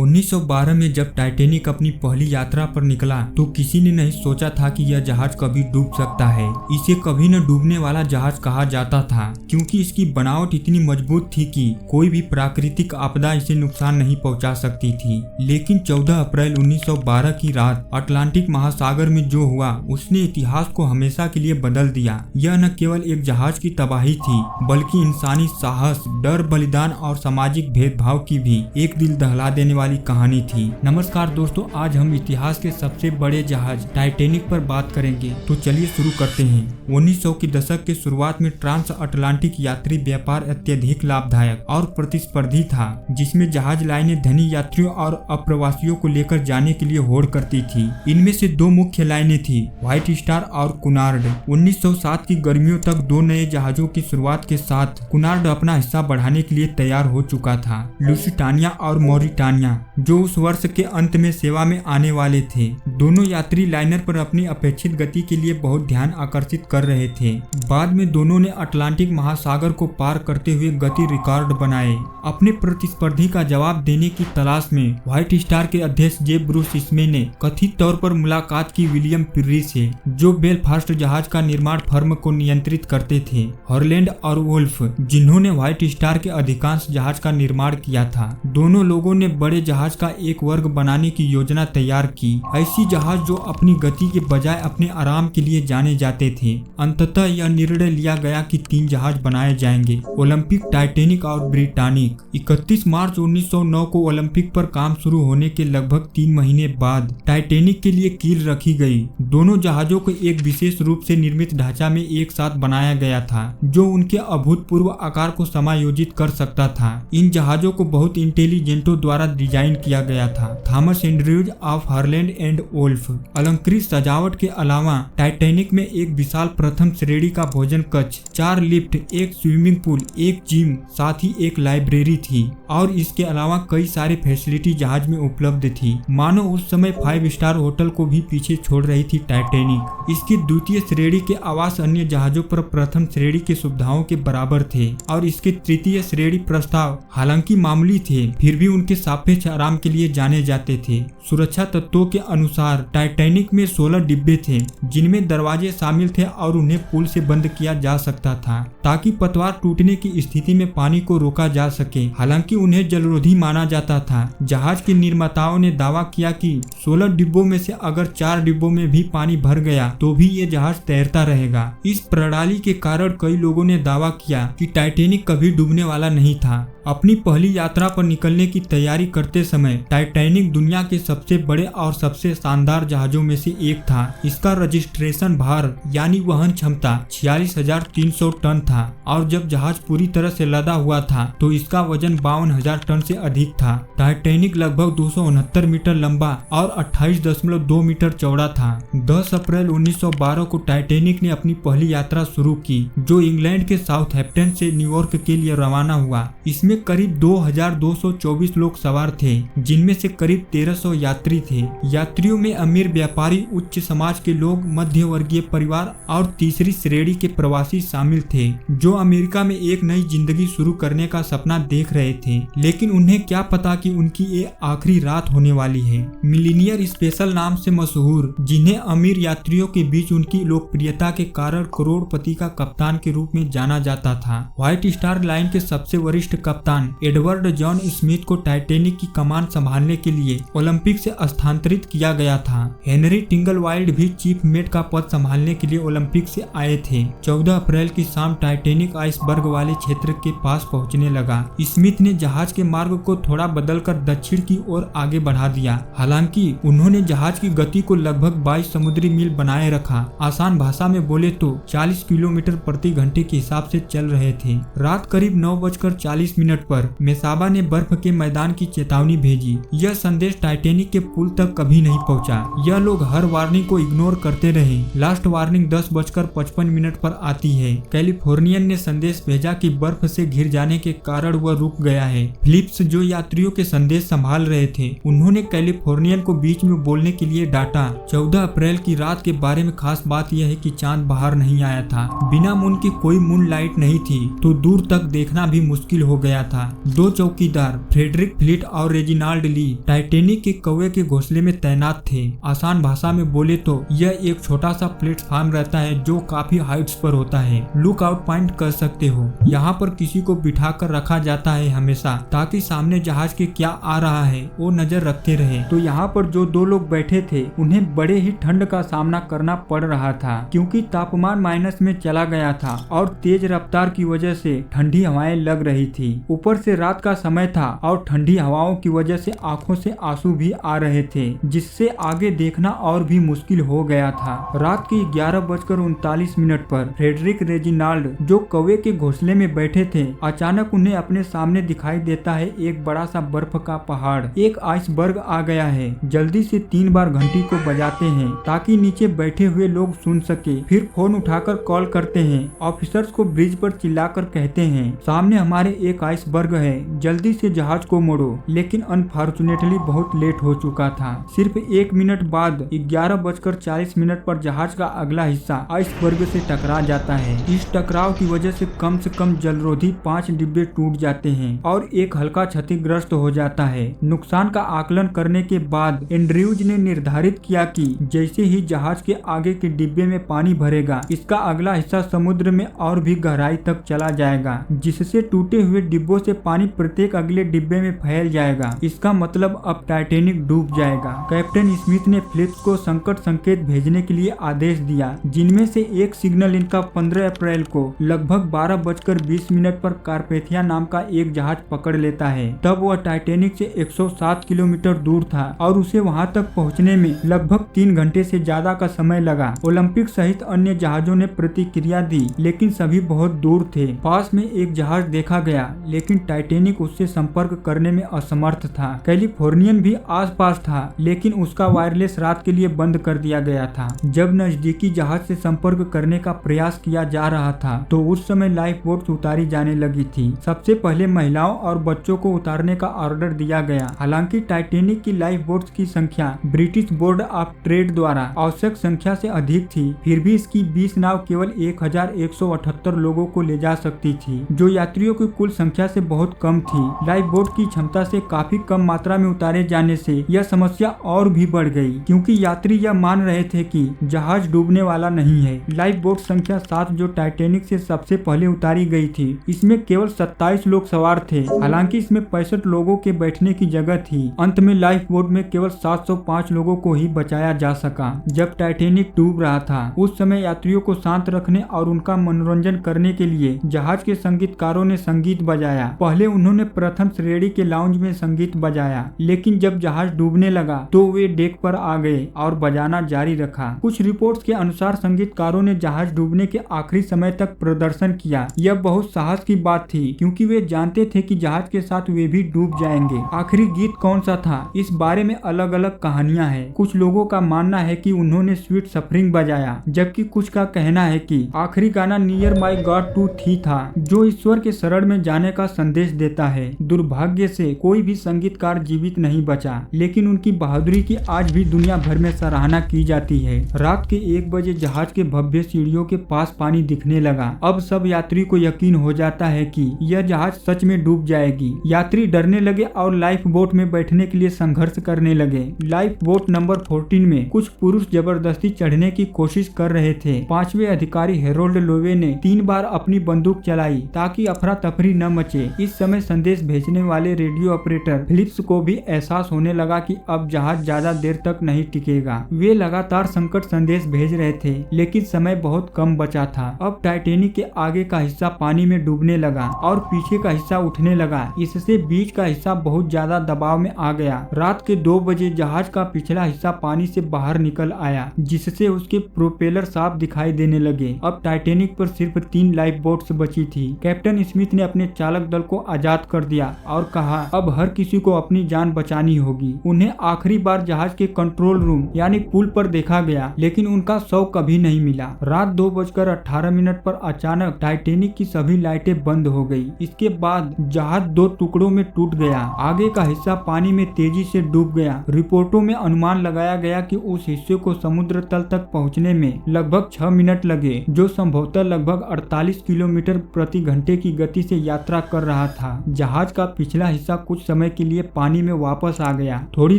1912 में जब टाइटैनिक अपनी पहली यात्रा पर निकला तो किसी ने नहीं सोचा था कि यह जहाज कभी डूब सकता है। इसे कभी न डूबने वाला जहाज कहा जाता था क्योंकि इसकी बनावट इतनी मजबूत थी कि कोई भी प्राकृतिक आपदा इसे नुकसान नहीं पहुंचा सकती थी। लेकिन 14 अप्रैल 1912 की रात अटलांटिक महासागर में जो हुआ उसने इतिहास को हमेशा के लिए बदल दिया। यह न केवल एक जहाज की तबाही थी बल्कि इंसानी साहस, डर, बलिदान और सामाजिक भेदभाव की भी एक दिल दहला देने वाली कहानी थी। नमस्कार दोस्तों, आज हम इतिहास के सबसे बड़े जहाज टाइटैनिक पर बात करेंगे। तो चलिए शुरू करते हैं। 1900 की दशक के शुरुआत में ट्रांस अटलांटिक यात्री व्यापार अत्यधिक लाभदायक और प्रतिस्पर्धी था, जिसमें जहाज लाइनें धनी यात्रियों और अप्रवासियों को लेकर जाने के लिए होड़ करती थी। इनमें से दो मुख्य लाइनें थी, व्हाइट स्टार और कुनार्ड। 1907 की गर्मियों तक दो नए जहाजों की शुरुआत के साथ कुनार्ड अपना हिस्सा बढ़ाने के लिए तैयार हो चुका था। लुसिटानिया और मॉरिटानिया जो उस वर्ष के अंत में सेवा में आने वाले थे, दोनों यात्री लाइनर पर अपनी अपेक्षित गति के लिए बहुत ध्यान आकर्षित कर रहे थे। बाद में दोनों ने अटलांटिक महासागर को पार करते हुए गति रिकॉर्ड बनाए। अपने प्रतिस्पर्धी का जवाब देने की तलाश में व्हाइट स्टार के अध्यक्ष जे ब्रूस स्मे ने कथित तौर पर मुलाकात की विलियम पिर्री से, जो बेलफास्ट जहाज का निर्माण फर्म को नियंत्रित करते थे, हॉलैंड और वुल्फ, जिन्होंने व्हाइट स्टार के अधिकांश जहाज का निर्माण किया था। दोनों लोगों ने बड़े जहाज का एक वर्ग बनाने की योजना तैयार की, ऐसी जहाज जो अपनी गति के बजाय अपने आराम के लिए जाने जाते थे। अंततः यह निर्णय लिया गया कि 3 जहाज बनाए जाएंगे, ओलंपिक, टाइटैनिक और ब्रिटानिक। 31 मार्च 1909 को ओलंपिक पर काम शुरू होने के लगभग 3 महीने बाद टाइटैनिक के लिए कील रखी गई। दोनों जहाजों को एक विशेष रूप से निर्मित ढांचा में एक साथ बनाया गया था, जो उनके अभूतपूर्व आकार को समायोजित कर सकता था। इन जहाजों को बहुत इंटेलिजेंटों द्वारा डिजाइन किया गया था। Thomas Andrews of Holland and Wolff. अलंकृत सजावट के अलावा टाइटैनिक में एक विशाल प्रथम श्रेणी का भोजन कक्ष, 4 लिफ्ट, एक स्विमिंग पूल, एक जिम, साथ ही एक लाइब्रेरी थी और इसके अलावा कई सारे फैसिलिटी जहाज में उपलब्ध थी। मानो उस समय 5 स्टार होटल को भी पीछे छोड़ रही थी टाइटैनिक। इसकी द्वितीय श्रेणी के आवास अन्य जहाजों पर प्रथम श्रेणी की सुविधाओं के बराबर थे और इसके तृतीय श्रेणी प्रस्ताव हालांकि मामूली थे, फिर भी उनके सापेक्ष आराम के लिए जाने जाते थे। सुरक्षा तत्वों के अनुसार टाइटैनिक में 16 डिब्बे थे, जिनमें दरवाजे शामिल थे और उन्हें पुल से बंद किया जा सकता था ताकि पतवार टूटने की स्थिति में पानी को रोका जा सके। हालांकि उन्हें जलरोधी माना जाता था। जहाज के निर्माताओं ने दावा किया कि 16 डिब्बों में से अगर 4 डिब्बों में भी पानी भर गया तो भी ये जहाज तैरता रहेगा। इस प्रणाली के कारण कई लोगों ने दावा किया कि टाइटैनिक कभी डूबने वाला नहीं था। अपनी पहली यात्रा पर निकलने की तैयारी करते समय टाइटैनिक दुनिया के सबसे बड़े और सबसे शानदार जहाजों में से एक था। इसका रजिस्ट्रेशन भार यानी वहन क्षमता 46,300 टन था और जब जहाज पूरी तरह से लदा हुआ था तो इसका वजन 52,000 टन से अधिक था। टाइटैनिक लगभग 269 मीटर लंबा और 28.2 मीटर चौड़ा था। 10 अप्रैल 1912 को टाइटैनिक ने अपनी पहली यात्रा शुरू की, जो इंग्लैंड के साउथहैम्पटन से न्यूयॉर्क के लिए रवाना हुआ। इसमें करीब 2,224 लोग सवार थे, जिनमें से करीब 1,300 यात्री थे। यात्रियों में अमीर व्यापारी, उच्च समाज के लोग, मध्य वर्गीय परिवार और तीसरी श्रेणी के प्रवासी शामिल थे, जो अमेरिका में एक नई जिंदगी शुरू करने का सपना देख रहे थे। लेकिन उन्हें क्या पता कि उनकी ये आखिरी रात होने वाली है। मिलीनियर स्पेशल नाम से मशहूर, जिन्हें अमीर यात्रियों के बीच उनकी लोकप्रियता के कारण करोड़पति का कप्तान के रूप में जाना जाता था। व्हाइट स्टार लाइन के सबसे वरिष्ठ कप्तान एडवर्ड जॉन स्मिथ को टाइटैनिक की कमान संभालने के लिए ओलंपिक से स्थानांतरित किया गया था। हेनरी टिंगलवाइल्ड भी चीफ मेट का पद संभालने के लिए ओलंपिक से आए थे। 14 अप्रैल की शाम टाइटैनिक आइसबर्ग वाले क्षेत्र के पास पहुंचने लगा। स्मिथ ने जहाज के मार्ग को थोड़ा बदलकर दक्षिण की ओर आगे बढ़ा दिया। हालांकि उन्होंने जहाज की गति को लगभग 22 समुद्री मील बनाए रखा। आसान भाषा में बोले तो 40 किलोमीटर प्रति घंटे के हिसाब से चल रहे थे। रात करीब 9:40 पर मेसाबा ने बर्फ के मैदान की चेतावनी भेजी। यह संदेश टाइटैनिक के पुल तक कभी नहीं पहुंचा। यह लोग हर वार्निंग को इग्नोर करते रहे। लास्ट वार्निंग 10:55 पर आती है। कैलिफोर्नियन ने संदेश भेजा कि बर्फ से घिर जाने के कारण वह रुक गया है। फिलिप्स, जो यात्रियों के संदेश संभाल रहे थे, उन्होंने कैलिफोर्नियन को बीच में बोलने के लिए डांटा। 14 अप्रैल की रात के बारे में खास बात यह है कि चांद बाहर नहीं आया था। बिना मून के कोई मून लाइट नहीं थी, तो दूर तक देखना भी मुश्किल हो गया गया था। 2 चौकीदार फ्रेडरिक फ्लीट और रेजिनाल्ड ली टाइटेनिक के कौवे के घोंसले में तैनात थे। आसान भाषा में बोले तो यह एक छोटा सा प्लेटफॉर्म रहता है जो काफी हाइट्स पर होता है। लुक आउट पॉइंट कर सकते हो। यहाँ पर किसी को बिठा कर रखा जाता है हमेशा, ताकि सामने जहाज के क्या आ रहा है वो नजर रखते रहे। तो यहाँ पर जो 2 लोग बैठे थे उन्हें बड़े ही ठंड का सामना करना पड़ रहा था, क्योंकि तापमान माइनस में चला गया था और तेज रफ्तार की वजह से ठंडी हवाएं लग रही थी। ऊपर से रात का समय था और ठंडी हवाओं की वजह से आंखों से आंसू भी आ रहे थे, जिससे आगे देखना और भी मुश्किल हो गया था। रात के 11:39 पर फ्रेडरिक रेजिनाल्ड, जो कौवे के घोंसले में बैठे थे, अचानक उन्हें अपने सामने दिखाई देता है एक बड़ा सा बर्फ का पहाड़। एक आइसबर्ग आ गया है। जल्दी से 3 बार घंटी को बजाते हैं ताकि नीचे बैठे हुए लोग सुन सके। फिर फोन उठाकर कॉल करते हैं। ऑफिसर्स को ब्रिज पर चिल्लाकर कहते हैं, सामने हमारे एक आइसबर्ग है, जल्दी से जहाज को मोड़ो। लेकिन अनफॉर्चुनेटली बहुत लेट हो चुका था। सिर्फ 1 मिनट बाद 11:40 पर जहाज का अगला हिस्सा आइसबर्ग से टकरा जाता है। इस टकराव की वजह से कम जलरोधी 5 डिब्बे टूट जाते हैं और एक हल्का क्षतिग्रस्त हो जाता है। नुकसान का आकलन करने के बाद एंड्रयूज ने निर्धारित किया कि जैसे ही जहाज के आगे के डिब्बे में पानी भरेगा, इसका अगला हिस्सा समुद्र में और भी गहराई तक चला जाएगा, जिससे टूटे हुए डिब्बों से पानी प्रत्येक अगले डिब्बे में फैल जाएगा। इसका मतलब अब टाइटेनिक डूब जाएगा। कैप्टन स्मिथ ने फ्लिप्स को संकट संकेत भेजने के लिए आदेश दिया, जिनमें से एक सिग्नल इनका 15 अप्रैल को लगभग 12:20 पर कारपेथिया नाम का एक जहाज पकड़ लेता है। तब वह टाइटेनिक से 107 किलोमीटर दूर था और उसे वहां तक पहुंचने में लगभग 3 घंटे से ज्यादा का समय लगा। ओलंपिक सहित अन्य जहाजों ने प्रतिक्रिया दी, लेकिन सभी बहुत दूर थे। पास में एक जहाज देखा गया, लेकिन टाइटेनिक उससे संपर्क करने में असमर्थ था। कैलिफोर्नियन भी आसपास था, लेकिन उसका वायरलेस रात के लिए बंद कर दिया गया था। जब नजदीकी जहाज से संपर्क करने का प्रयास किया जा रहा था, तो उस समय लाइफ बोट्स उतारी जाने लगी थी। सबसे पहले महिलाओं और बच्चों को उतारने का ऑर्डर दिया गया। हालांकि टाइटेनिक की लाइफ बोट्स की संख्या ब्रिटिश बोर्ड ऑफ ट्रेड द्वारा आवश्यक संख्या से अधिक थी, फिर भी इसकी 20 नाव केवल 1178 लोगों को ले जा सकती थी, जो यात्रियों की कुल संख्या से बहुत कम थी। लाइफ बोट की क्षमता से काफी कम मात्रा में उतारे जाने से यह समस्या और भी बढ़ गई, क्योंकि यात्री यह मान रहे थे कि जहाज डूबने वाला नहीं है। लाइफ बोट संख्या 7, जो टाइटेनिक से सबसे पहले उतारी गई थी, इसमें केवल 27 लोग सवार थे। हालांकि इसमें 65 लोगों के बैठने की जगह थी। अंत में लाइफ बोट में केवल 705 लोगों को ही बचाया जा सका। जब टाइटेनिक डूब रहा था, उस समय यात्रियों को शांत रखने और उनका मनोरंजन करने के लिए जहाज के संगीतकारों ने संगीत बजाया। पहले उन्होंने प्रथम श्रेणी के लाउंज में संगीत बजाया, लेकिन जब जहाज डूबने लगा तो वे डेक पर आ गए और बजाना जारी रखा। कुछ रिपोर्ट्स के अनुसार संगीतकारों ने जहाज डूबने के आखिरी समय तक प्रदर्शन किया। यह बहुत साहस की बात थी, क्योंकि वे जानते थे कि जहाज के साथ वे भी डूब जाएंगे। आखिरी गीत कौन सा था, इस बारे में अलग अलग कहानियां हैं। कुछ लोगों का मानना है कि उन्होंने स्वीट सफरिंग बजाया, जबकि कुछ का कहना है कि आखिरी गाना नियर माई गॉड टू थी था, जो ईश्वर के शरण में जाने का संदेश देता है। दुर्भाग्य से कोई भी संगीतकार जीवित नहीं बचा, लेकिन उनकी बहादुरी की आज भी दुनिया भर में सराहना की जाती है। रात के 1 बजे जहाज के भव्य सीढ़ियों के पास पानी दिखने लगा। अब सब यात्री को यकीन हो जाता है कि यह जहाज सच में डूब जाएगी। यात्री डरने लगे और लाइफ बोट में बैठने के लिए संघर्ष करने लगे। लाइफ बोट नंबर 14 में कुछ पुरुष जबरदस्ती चढ़ने की कोशिश कर रहे थे। 5वें अधिकारी हेरोल्ड लोवे ने 3 बार अपनी बंदूक चलाई ताकि अफरा तफरी न मचे। इस समय संदेश भेजने वाले रेडियो ऑपरेटर फिलिप्स को भी एहसास होने लगा कि अब जहाज ज्यादा देर तक नहीं टिकेगा। वे लगातार संकट संदेश भेज रहे थे, लेकिन समय बहुत कम बचा था। अब टाइटेनिक के आगे का हिस्सा पानी में डूबने लगा और पीछे का हिस्सा उठने लगा। इससे बीच का हिस्सा बहुत ज्यादा दबाव में आ गया। रात के 2 बजे जहाज का पिछला हिस्सा पानी से बाहर निकल आया, जिससे उसके प्रोपेलर साफ दिखाई देने लगे। अब टाइटेनिक पर सिर्फ 3 लाइफ बोट्स बची थी। कैप्टन स्मिथ ने अपने चालक दल को आजाद कर दिया और कहा, अब हर किसी को अपनी जान बचानी होगी। उन्हें आखिरी बार जहाज के कंट्रोल रूम यानी पुल पर देखा गया, लेकिन उनका शव कभी नहीं मिला। रात 2:18 पर अचानक टाइटेनिक की सभी लाइटें बंद हो गई। इसके बाद जहाज 2 टुकड़ों में टूट गया। आगे का हिस्सा पानी में तेजी से डूब गया। रिपोर्टों में अनुमान लगाया गया कि उस हिस्से को समुद्र तल तक पहुंचने में लगभग 6 मिनट लगे, जो संभवतः लगभग 48 किलोमीटर प्रति घंटे की गति से यात्रा कर रहा था। जहाज का पिछला हिस्सा कुछ समय के लिए पानी में वापस आ गया। थोड़ी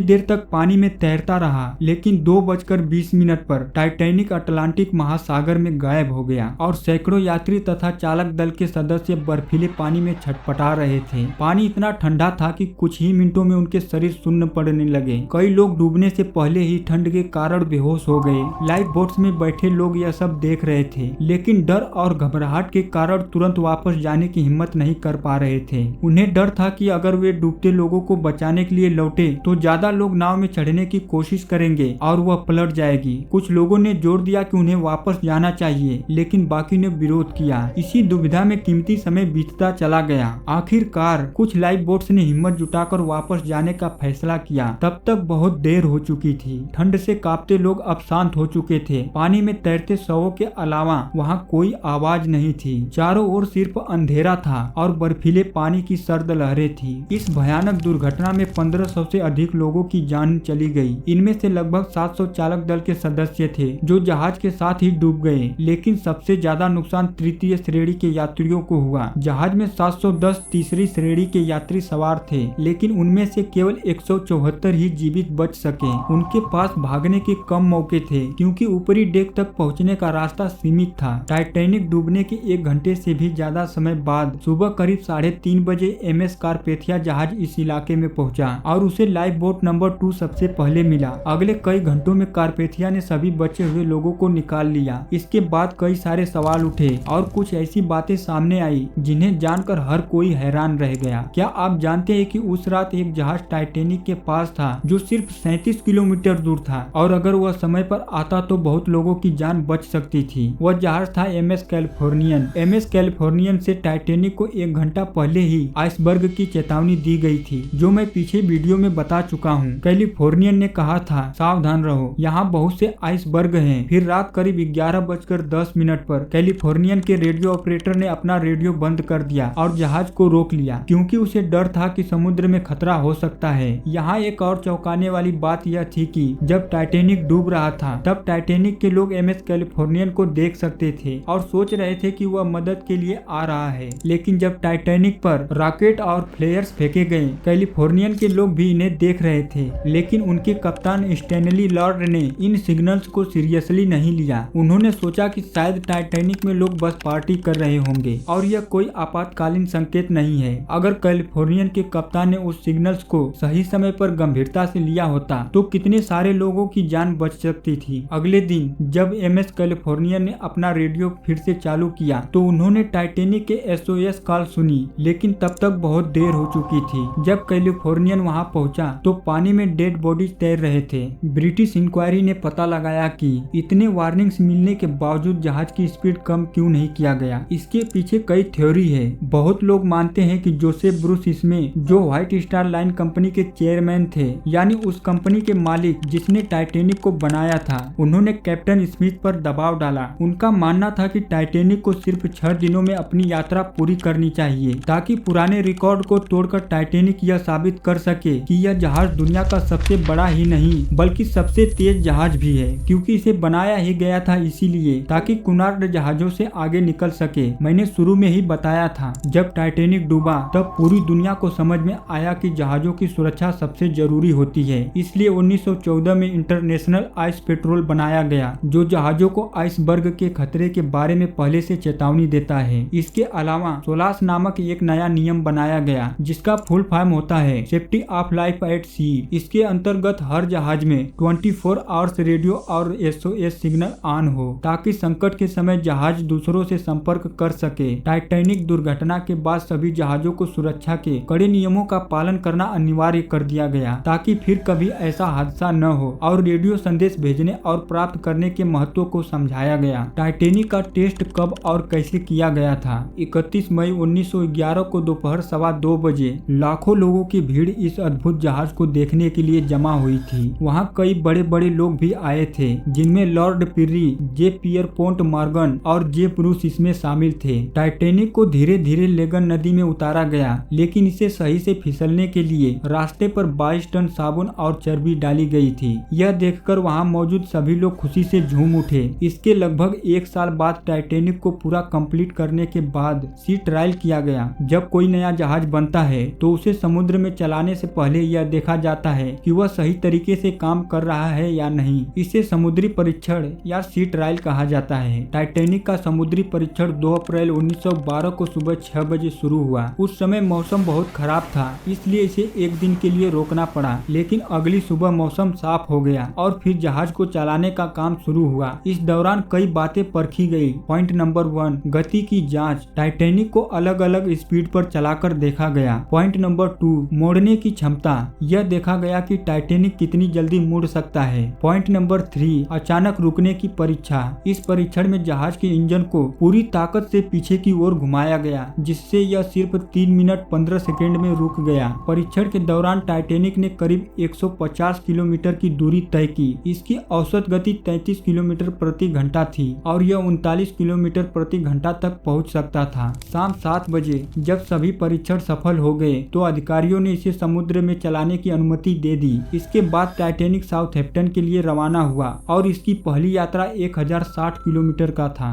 देर तक पानी में तैरता रहा, लेकिन 2:20 पर टाइटैनिक अटलांटिक महासागर में गायब हो गया और सैकड़ों यात्री तथा चालक दल के सदस्य बर्फीले पानी में छटपटा रहे थे। पानी इतना ठंडा था कि कुछ ही मिनटों में उनके शरीर सुन्न पड़ने लगे। कई लोग डूबने से पहले ही ठंड के कारण बेहोश हो गए। लाइफ बोट्स में बैठे लोग यह सब देख रहे थे, लेकिन डर और घबराहट के कारण तुरंत वापस जाने की हिम्मत नहीं कर पा रहे थे। उन्हें डर था कि अगर वे डूबते लोगों को बचाने के लिए लौटे तो ज्यादा लोग नाव में चढ़ने की कोशिश करेंगे और वह पलट जाएगी। कुछ लोगों ने जोर दिया कि उन्हें वापस जाना चाहिए, लेकिन बाकी ने विरोध किया। इसी दुविधा में कीमती समय बीतता चला गया। आखिरकार कुछ लाइफ बोट्स ने हिम्मत जुटाकर वापस जाने का फैसला किया। तब तक बहुत देर हो चुकी थी। ठंड से कांपते लोग अब शांत हो चुके थे। पानी में तैरते शवों के अलावा वहाँ कोई आवाज नहीं थी। चारों ओर सिर्फ अंधेरा था और बर्फीले पानी की सर्द लहरें थी। इस भयानक दुर्घटना में 1500 से अधिक लोगों की जान चली गई। इनमें से लगभग 700 चालक दल के सदस्य थे जो जहाज के साथ ही डूब गए, लेकिन सबसे ज्यादा नुकसान तृतीय श्रेणी के यात्रियों को हुआ। जहाज में 710 तीसरी श्रेणी के यात्री सवार थे, लेकिन उनमें से केवल 174 ही जीवित बच सके। उनके पास भागने के कम मौके थे क्योंकि ऊपरी डेक तक पहुंचने का रास्ता सीमित था। टाइटैनिक डूबने के 1 घंटे से भी ज्यादा समय बाद सुबह करीब 3:30 बजे MS कारपेथिया जहाज इस इलाके में पहुंचा और उसे लाइफ बोट नंबर 2 सबसे पहले मिला। अगले कई घंटों में कारपेथिया ने सभी बचे हुए लोगों को निकाल लिया। इसके बाद कई सारे सवाल उठे और कुछ ऐसी बातें सामने आई जिन्हें जानकर हर कोई हैरान रह गया। क्या आप जानते हैं कि उस रात एक जहाज टाइटैनिक के पास था जो सिर्फ 37 किलोमीटर दूर था और अगर वह समय पर आता तो बहुत लोगों की जान बच सकती थी। वह जहाज था MS कैलिफोर्नियन। MS कैलिफोर्नियन से टाइटैनिक को 1 घंटा पहले ही आइसबर्ग की चेतावनी दी गई थी, जो मैं पीछे वीडियो में बता चुका हूँ। कैलिफोर्नियन ने कहा था, सावधान रहो, यहाँ बहुत से आइसबर्ग हैं। फिर रात करीब 11:10 पर कैलिफोर्नियन के रेडियो ऑपरेटर ने अपना रेडियो बंद कर दिया और जहाज को रोक लिया क्योंकि उसे डर था कि समुद्र में खतरा हो सकता है। यहाँ एक और चौंकाने वाली बात यह थी कि जब टाइटैनिक डूब रहा था तब टाइटैनिक के लोग MS कैलिफोर्नियन को देख सकते थे और सोच रहे थे कि वह मदद के लिए आ रहा है। लेकिन जब टाइटैनिक पर रॉकेट और फ्लेयर्स फेंके गए, कैलिफोर्नियन के लोग भी इन्हें देख रहे थे, लेकिन उनके कप्तान स्टैनली लॉर्ड ने इन सिग्नल्स को सीरियसली नहीं लिया। उन्होंने सोचा कि शायद टाइटैनिक में लोग बस पार्टी कर रहे होंगे और यह कोई आपातकालीन संकेत नहीं है। अगर कैलिफोर्नियन के कप्तान ने उस सिग्नल्स को सही समय पर गंभीरता से लिया होता तो कितने सारे लोगों की जान बच सकती थी। अगले दिन जब MS कैलिफोर्नियन ने अपना रेडियो फिर से चालू किया तो उन्होंने टाइटैनिक के SOS कॉल सुनी, लेकिन तब तक बहुत देर हो चुकी थी। जब कैलिफोर्नियन वहां पहुंचा तो पानी में डेड बॉडीज तैर रहे थे। ब्रिटिश इंक्वायरी ने पता लगाया कि इतने वार्निंग्स मिलने के बावजूद जहाज की स्पीड कम क्यों नहीं किया गया। इसके पीछे कई थ्योरी है। बहुत लोग मानते हैं कि जोसेफ ब्रूस इसमें, जो व्हाइट स्टार लाइन कंपनी के चेयरमैन थे, यानी उस कंपनी के मालिक जिसने टाइटैनिक को बनाया था, उन्होंने कैप्टन स्मिथ पर दबाव डाला। उनका मानना था कि टाइटैनिक को सिर्फ 6 दिनों में अपनी यात्रा पूरी करनी चाहिए ताकि पुराने रिकॉर्ड को तोड़कर टाइटैनिक यह साबित कर सके कि यह जहाज दुनिया का सबसे बड़ा ही नहीं बल्कि सबसे तेज जहाज भी है, क्योंकि इसे बनाया ही गया था इसीलिए ताकि कुनार्ड जहाजों से आगे निकल सके। मैंने शुरू में ही बताया था, जब टाइटैनिक डूबा तब पूरी दुनिया को समझ में आया कि जहाजों की सुरक्षा सबसे जरूरी होती है। इसलिए 1914 में इंटरनेशनल आइस पेट्रोल बनाया गया, जो जहाजों को आइसबर्ग के खतरे के बारे में पहले से चेतावनी देता है। इसके अलावा सोलास नामक एक नया नियम बनाया गया जिसका फुल फॉर्म होता है सेफ्टी ऑफ लाइफ एट सी। इसके अंतर्गत हर जहाज में 24 आवर्स रेडियो और SOS सिग्नल ऑन हो ताकि संकट के समय जहाज दूसरों से संपर्क कर सके। टाइटैनिक दुर्घटना के बाद सभी जहाजों को सुरक्षा के कड़े नियमों का पालन करना अनिवार्य कर दिया गया ताकि फिर कभी ऐसा हादसा न हो, और रेडियो संदेश भेजने और प्राप्त करने के महत्व को समझाया गया। टाइटैनिक का टेस्ट कब और कैसे किया गया था? 31 मई 1911 को दोपहर 2:15 बजे लाखों लोगों की भीड़ इस अद्भुत जहाज को देखने के लिए जमा हुई थी। वहाँ कई बड़े बड़े लोग भी आए थे, जिनमें लॉर्ड पिर्री, जे पियरपोंट मॉर्गन और जे ब्रूस इसमें शामिल थे। टाइटैनिक को धीरे धीरे लेगन नदी में उतारा गया, लेकिन इसे सही से फिसलने के लिए रास्ते पर 22 टन साबुन और चर्बी डाली गई थी। यह देखकर वहां मौजूद सभी लोग खुशी से झूम उठे। इसके लगभग 1 साल बाद टाइटैनिक को पूरा कंप्लीट करने के बाद सी ट्रायल किया गया। जब कोई नया जहाज बनता है तो उसे समुद्र में चलाने से पहले यह देखा जाता है कि वह सही तरीके से काम कर रहा है या नहीं। इसे समुद्री परीक्षण या सी ट्रायल कहा जाता है। टाइटैनिक का समुद्री परीक्षण 2 अप्रैल 1912 को सुबह 6 बजे शुरू हुआ। उस समय मौसम बहुत खराब था, इसलिए इसे एक दिन के लिए रोकना पड़ा, लेकिन अगली सुबह मौसम साफ हो गया और फिर जहाज को चलाने का काम शुरू हुआ। इस दौरान कई बातें परखी गई। पॉइंट नंबर 1, गति की जांच। टाइटैनिक को अलग अलग स्पीड पर चलाकर देखा गया। पॉइंट नंबर 2, मोड़ने की क्षमता। यह देखा गया कि टाइटैनिक कितनी जल्दी मुड़ सकता है। पॉइंट नंबर 3, अचानक रुकने की परीक्षा। इस परीक्षण में जहाज के इंजन को पूरी ताकत से पीछे की ओर घुमाया गया, जिससे यह सिर्फ 3 मिनट 15 सेकेंड में रुक गया। परीक्षण के दौरान टाइटैनिक ने करीब 150 किलोमीटर की दूरी तय की। इसकी औसत गति 33 किलोमीटर प्रति घंटा थी और यह 39 किलोमीटर प्रति घंटा तक पहुंच सकता था। शाम 7 बजे जब सभी परीक्षण सफल हो गए तो अधिकारियों ने इसे समुद्र में चलाने की अनुमति दे दी। इसके बाद टाइटैनिक साउथहैम्पटन के लिए रवाना हुआ और इसकी पहली यात्रा 1060 किलोमीटर का था।